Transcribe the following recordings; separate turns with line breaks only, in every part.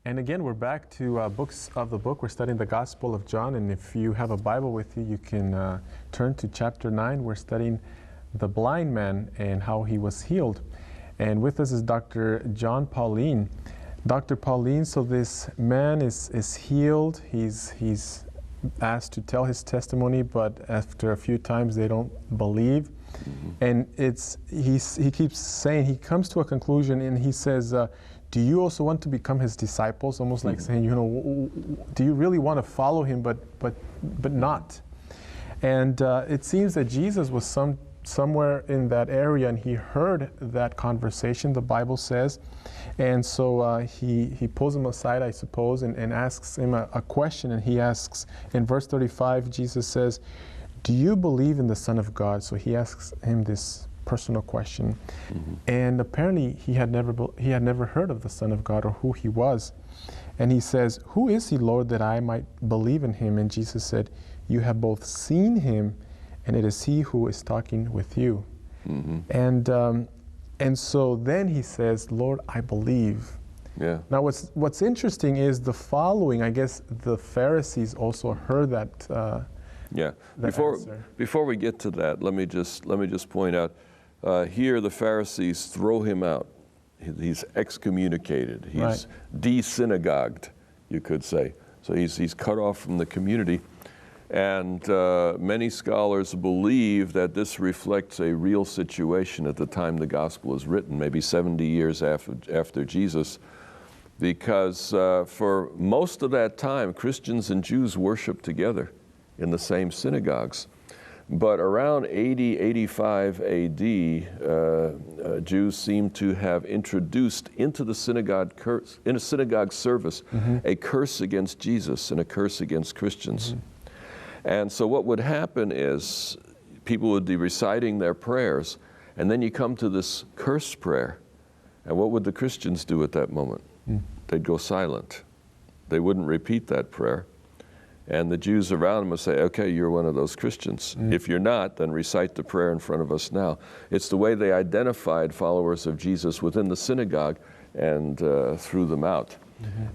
And again, we're back to books of the book. We're studying the Gospel of John, and if you have a Bible with you, you can turn to chapter 9. We're studying the blind man and how he was healed. And with us is Dr. John Pauline. Dr. Pauline, so this man is healed. He's asked to tell his testimony, but after a few times they don't believe. And he keeps saying, he comes to a conclusion and he says, do you also want to become his disciples? Almost like saying, do you really want to follow him, but not? And it seems that Jesus was somewhere in that area, and he heard that conversation, the Bible says. And so he pulls him aside, I suppose, and asks him a question. And he asks, in verse 35, Jesus says, do you believe in the Son of God? So he asks him this personal question. And apparently he had never heard of the Son of God or who he was. And he says, who is he, Lord, that I might believe in him? And Jesus said, you have both seen him, and it is he who is talking with you. And so then he says, Lord, I believe.
Yeah.
Now what's interesting is the following. I guess the Pharisees also heard that.
Yeah.
Answer.
Before we get to that, let me just point out. Here the Pharisees throw him out. He's excommunicated. He's de-synagogued, you could say. So he's cut off from the community. And many scholars believe that this reflects a real situation at the time the gospel is written, maybe 70 years after Jesus, because for most of that time, Christians and Jews worshiped together in the same synagogues. But around 80, 85 AD, Jews seem to have introduced into the synagogue service a curse against Jesus and a curse against Christians. And so what would happen is people would be reciting their prayers, and then you come to this curse prayer. And what would the Christians do at that moment? They'd go silent. They wouldn't repeat that prayer. And the Jews around them would say, okay, you're one of those Christians. If you're not, then recite the prayer in front of us now. It's the way they identified followers of Jesus within the synagogue and threw them out.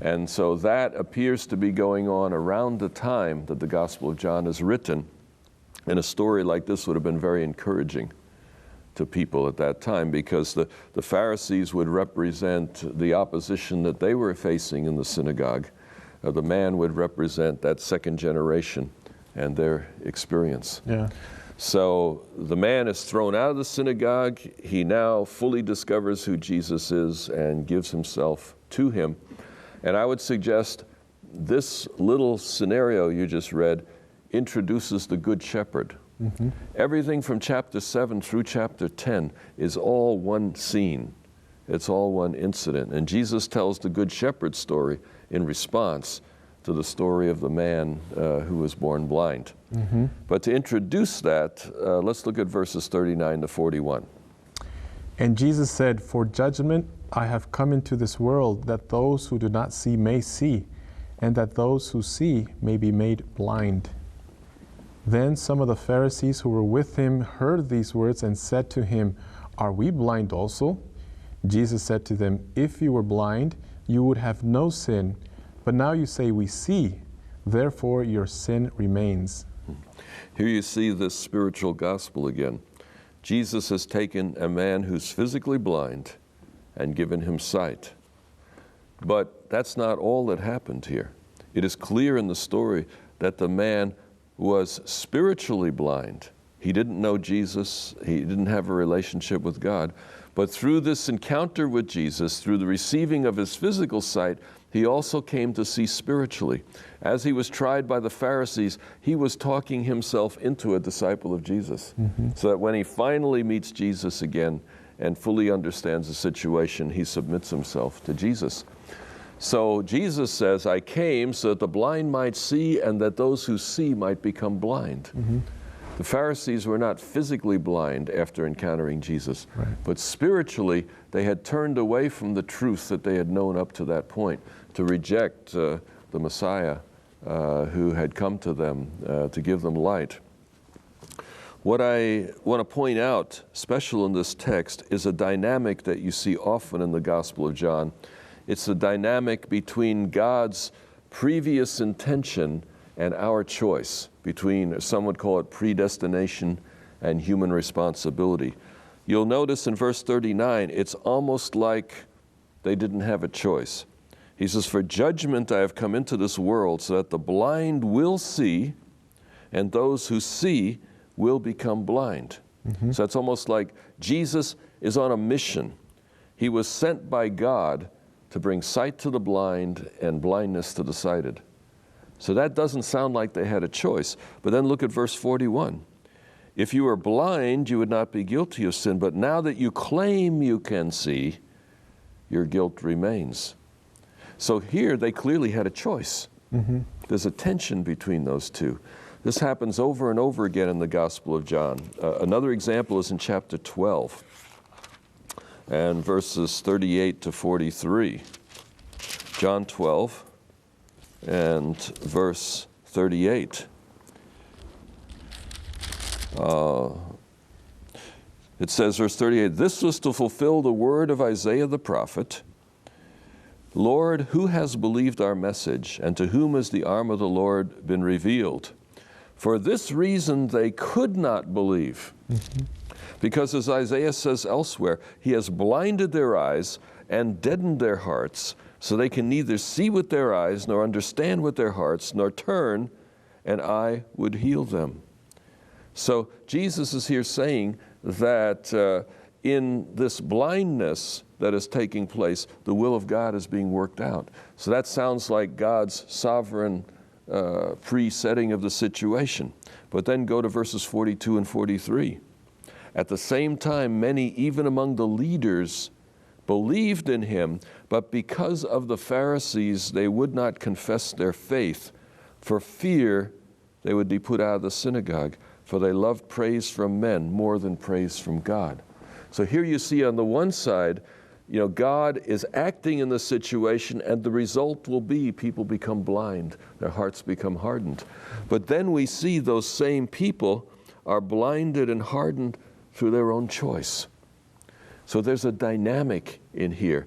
And so that appears to be going on around the time that the Gospel of John is written. And a story like this would have been very encouraging to people at that time, because the Pharisees would represent the opposition that they were facing in the synagogue. The man would represent that second generation and their experience. So the man is thrown out of the synagogue. He now fully discovers who Jesus is and gives himself to him. And I would suggest this little scenario you just read introduces the Good Shepherd. Everything from chapter 7 through chapter 10 is all one scene. It's all one incident. And Jesus tells the Good Shepherd story in response to the story of the man who was born blind. But to introduce that, let's look at verses 39 to 41.
And Jesus said, for judgment I have come into this world, that those who do not see may see, and that those who see may be made blind. Then some of the Pharisees who were with him heard these words and said to him, are we blind also? Jesus said to them, if you were blind, you would have no sin, but now you say we see, therefore your sin remains.
Here you see this spiritual gospel again. Jesus has taken a man who's physically blind and given him sight. But that's not all that happened here. It is clear in the story that the man was spiritually blind. He didn't know Jesus. He didn't have a relationship with God. But through this encounter with Jesus, through the receiving of his physical sight, he also came to see spiritually. As he was tried by the Pharisees, he was talking himself into a disciple of Jesus. So that when he finally meets Jesus again and fully understands the situation, he submits himself to Jesus. So Jesus says, I came so that the blind might see and that those who see might become blind. The Pharisees were not physically blind after encountering Jesus, but spiritually they had turned away from the truth that they had known up to that point to reject the Messiah who had come to them to give them light. What I want to point out, special in this text, is a dynamic that you see often in the Gospel of John. It's the dynamic between God's previous intention and our choice, between, some would call it predestination and human responsibility. You'll notice in verse 39, it's almost like they didn't have a choice. He says, "For judgment I have come into this world, so that the blind will see, and those who see will become blind." So it's almost like Jesus is on a mission. He was sent by God to bring sight to the blind and blindness to the sighted. So that doesn't sound like they had a choice. But then look at verse 41. "If you were blind, you would not be guilty of sin, but now that you claim you can see, your guilt remains." So here they clearly had a choice. There's a tension between those two. This happens over and over again in the Gospel of John. Another example is in chapter 12 and verses 38 to 43. John 12 and verse 38. It says, verse 38, "This was to fulfill the word of Isaiah the prophet. Lord, who has believed our message, and to whom has the arm of the Lord been revealed? For this reason they could not believe." Because as Isaiah says elsewhere, he has blinded their eyes and deadened their hearts, so they can neither see with their eyes, nor understand with their hearts, nor turn, and I would heal them. So Jesus is here saying that in this blindness that is taking place, the will of God is being worked out. So that sounds like God's sovereign pre-setting of the situation. But then go to verses 42 and 43. "At the same time, many, even among the leaders, believed in him, but because of the Pharisees, they would not confess their faith, for fear they would be put out of the synagogue, for they loved praise from men more than praise from God." So here you see on the one side, God is acting in the situation, and the result will be people become blind, their hearts become hardened. But then we see those same people are blinded and hardened through their own choice. So there's a dynamic in here.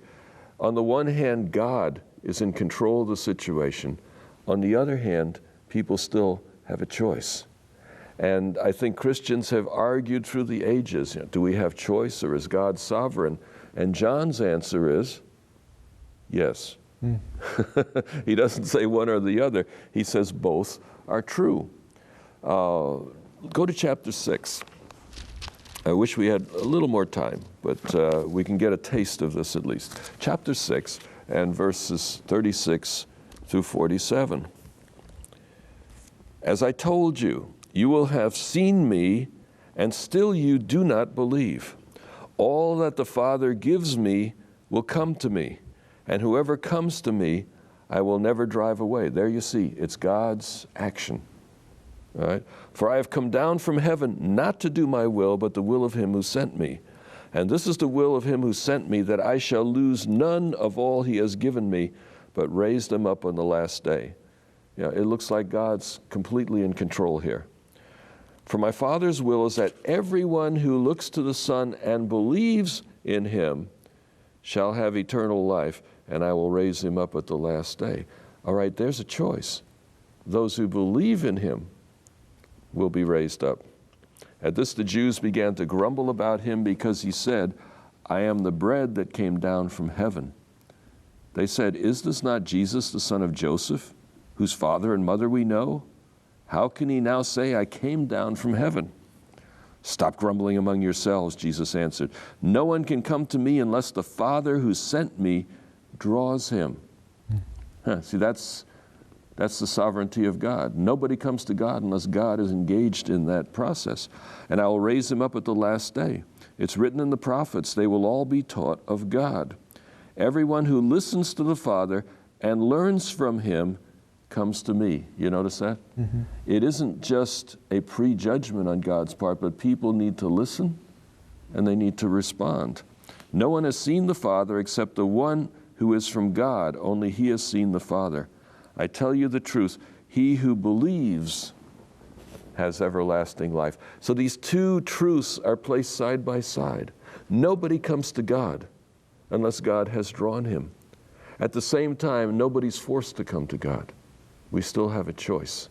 On the one hand, God is in control of the situation. On the other hand, people still have a choice. And I think Christians have argued through the ages, do we have choice, or is God sovereign? And John's answer is yes. He doesn't say one or the other. He says both are true. Go to chapter 6. I wish we had a little more time, but we can get a taste of this at least. Chapter 6 and verses 36 through 47. "As I told you, you will have seen me, and still you do not believe. All that the Father gives me will come to me, and whoever comes to me, I will never drive away." There you see, it's God's action. All right? "For I have come down from heaven not to do my will, but the will of him who sent me. And this is the will of him who sent me, that I shall lose none of all he has given me, but raise them up on the last day." It looks like God's completely in control here. "For my Father's will is that everyone who looks to the Son and believes in him shall have eternal life, and I will raise him up at the last day." All right, there's a choice. Those who believe in him will be raised up. At this the Jews began to grumble about him because he said, "I am the bread that came down from heaven." They said, "Is this not Jesus, the son of Joseph, whose father and mother we know? How can he now say, 'I came down from heaven'?" "Stop grumbling among yourselves," Jesus answered. "No one can come to me unless the Father who sent me draws him." See, that's the sovereignty of God. Nobody comes to God unless God is engaged in that process. "And I will raise him up at the last day. It's written in the prophets, they will all be taught of God. Everyone who listens to the Father and learns from him comes to me." You notice that? It isn't just a prejudgment on God's part, but people need to listen and they need to respond. "No one has seen the Father except the one who is from God. Only he has seen the Father. I tell you the truth, he who believes has everlasting life." So these two truths are placed side by side. Nobody comes to God unless God has drawn him. At the same time, nobody's forced to come to God. We still have a choice.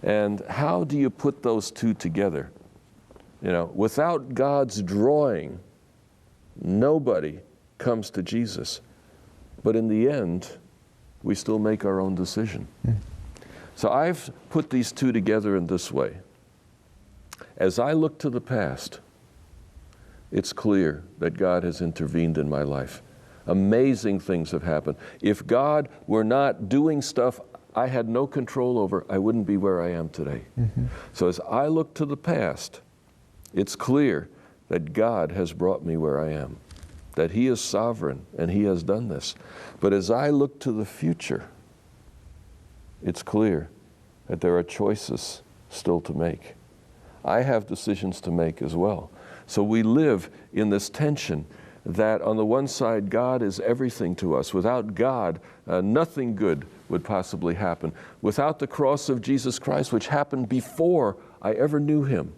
And how do you put those two together? You know, without God's drawing, nobody comes to Jesus. But in the end, we still make our own decision. So I've put these two together in this way. As I look to the past, it's clear that God has intervened in my life. Amazing things have happened. If God were not doing stuff I had no control over, I wouldn't be where I am today. So as I look to the past, it's clear that God has brought me where I am, that He is sovereign and He has done this. But as I look to the future, it's clear that there are choices still to make. I have decisions to make as well. So we live in this tension that on the one side, God is everything to us. Without God, nothing good would possibly happen. Without the cross of Jesus Christ, which happened before I ever knew Him,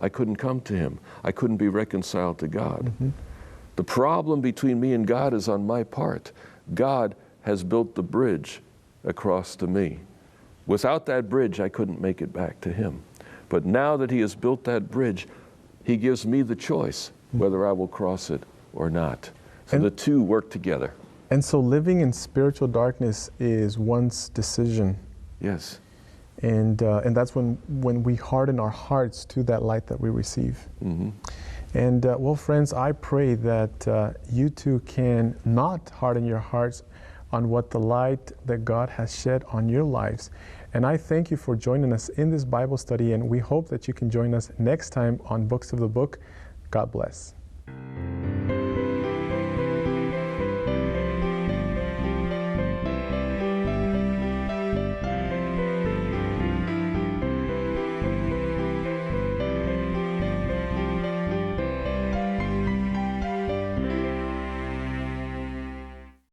I couldn't come to Him. I couldn't be reconciled to God. The problem between me and God is on my part. God has built the bridge across to me. Without that bridge, I couldn't make it back to Him. But now that He has built that bridge, He gives me the choice whether I will cross it or not. So the two work together.
And so living in spiritual darkness is one's decision.
Yes.
And that's when we harden our hearts to that light that we receive. And well, friends, I pray that you too can not harden your hearts on what the light that God has shed on your lives. And I thank you for joining us in this Bible study, and we hope that you can join us next time on Books of the Book. God bless.